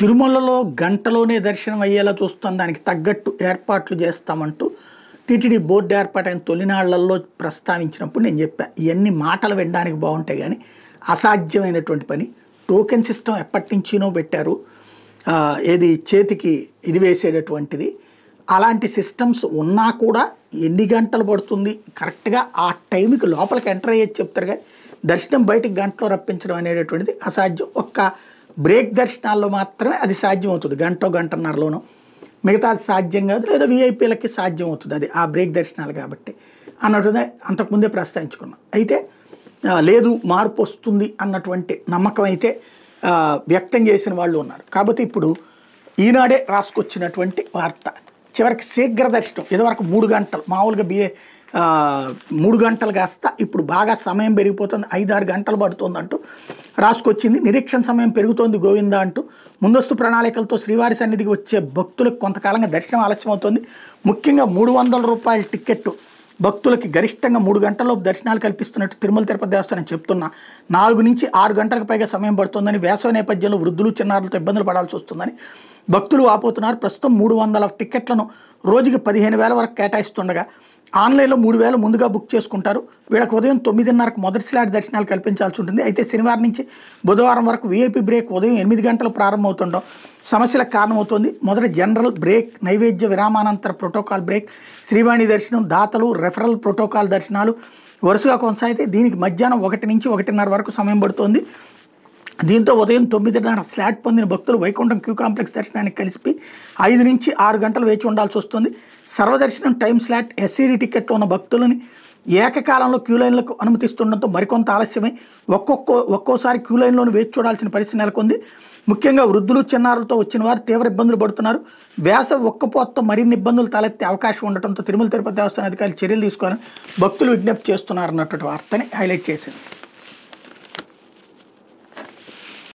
తిరుమలలో గంటలోనే దర్శనం అయ్యేలా చూస్తాం, దానికి తగ్గట్టు ఏర్పాట్లు చేస్తామంటూ టీటీడీ బోర్డు ఏర్పాటైన తొలినాళ్లలో ప్రస్తావించినప్పుడు నేను చెప్పా, ఇవన్నీ మాటలు వినడానికి బాగుంటాయి కానీ అసాధ్యమైనటువంటి పని. టోకెన్ సిస్టమ్ ఎప్పటి నుంచినో పెట్టారు, ఏది చేతికి ఇది వేసేటటువంటిది. అలాంటి సిస్టమ్స్ ఉన్నా కూడా ఎన్ని గంటలు పడుతుంది కరెక్ట్గా ఆ టైంకి లోపలికి ఎంటర్ అయ్యేది చెప్తారు కానీ దర్శనం బయటికి గంటలో రప్పించడం అనేటటువంటిది అసాధ్యం. ఒక్క బ్రేక్ దర్శనాల్లో మాత్రమే అది సాధ్యం అవుతుంది, గంటన్నరలోనూ. మిగతా అది సాధ్యం కాదు, లేదా వీఐపీలకి సాధ్యం అవుతుంది అది ఆ బ్రేక్ దర్శనాలు కాబట్టి అన్నట్టుగా అంతకుముందే ప్రస్తావించుకున్నాం. అయితే లేదు మార్పు వస్తుంది అన్నటువంటి నమ్మకం అయితే వ్యక్తం చేసిన వాళ్ళు ఉన్నారు. కాబట్టి ఇప్పుడు ఈనాడే రాసుకొచ్చినటువంటి వార్త, చివరికి శీఘ్ర దర్శనం ఇదివరకు 3 గంటలు, మామూలుగా 3 గంటలు కాస్త ఇప్పుడు బాగా సమయం పెరిగిపోతుంది, 5-6 గంటలు పడుతుంది అంటూ రాసుకొచ్చింది. నిరీక్షణ సమయం పెరుగుతోంది గోవిందా అంటూ ముందస్తు ప్రణాళికలతో శ్రీవారి సన్నిధికి వచ్చే భక్తులకు కొంతకాలంగా దర్శనం ఆలస్యం అవుతుంది. ముఖ్యంగా 300 రూపాయల టికెట్టు భక్తులకి గరిష్టంగా 3 గంటల్లో దర్శనాలు కల్పిస్తున్నట్టు తిరుమల తిరుపతి దేవస్థానం చెప్తున్నా. 4 నుంచి 6 గంటలకు పైగా సమయం పడుతుందని, వేసవి నేపథ్యంలో వృద్ధులు చిన్నారులతో ఇబ్బందులు పడాల్సి వస్తుందని భక్తులు వాపోతున్నారు. ప్రస్తుతం 300 టికెట్లను రోజుకి 15,000 వరకు కేటాయిస్తుండగా ఆన్లైన్లో 3,000 ముందుగా బుక్ చేసుకుంటారు. వీళ్ళకి ఉదయం 9:30కు మొదటి స్లాట్ దర్శనాలు కల్పించాల్సి ఉంటుంది. అయితే శనివారం నుంచి బుధవారం వరకు వీఐపీ బ్రేక్ ఉదయం 8 గంటలు ప్రారంభమవుతుండడం సమస్యలకు కారణమవుతుంది. మొదటి జనరల్ బ్రేక్, నైవేద్య విరామానంతర ప్రోటోకాల్ బ్రేక్, శ్రీవాణి దర్శనం, దాతలు, రెఫరల్ ప్రోటోకాల్ దర్శనాలు వరుసగా కొనసాగితే దీనికి మధ్యాహ్నం 1 నుంచి 1:30 వరకు సమయం పడుతుంది. దీంతో ఉదయం 9:30 స్లాట్ పొందిన భక్తులు వైకుంఠం క్యూ కాంప్లెక్స్ దర్శనానికి కలిసి 5 నుంచి 6 గంటలు వేచి ఉండాల్సి వస్తుంది. సర్వదర్శనం టైం స్లాట్ ఎస్సీడీ టికెట్లో ఉన్న భక్తులని ఏకకాలంలో క్యూ లైన్లకు అనుమతిస్తుండడంతో మరికొంత ఆలస్యమై ఒక్కోసారి క్యూ లైన్లోనే వేచి చూడాల్సిన పరిస్థితి నెలకొంది. ముఖ్యంగా వృద్ధులు చిన్నారులతో వచ్చిన వారు తీవ్ర ఇబ్బందులు పడుతున్నారు. వేసవి ఒక్కపోతతో మరిన్ని ఇబ్బందులు తలెత్తే అవకాశం ఉండటంతో తిరుమల తిరుపతి దేవస్థానం అధికారులు చర్యలు తీసుకోవాలని భక్తులు విజ్ఞప్తి చేస్తున్నారన్నటువంటి వార్తని హైలైట్ చేసింది.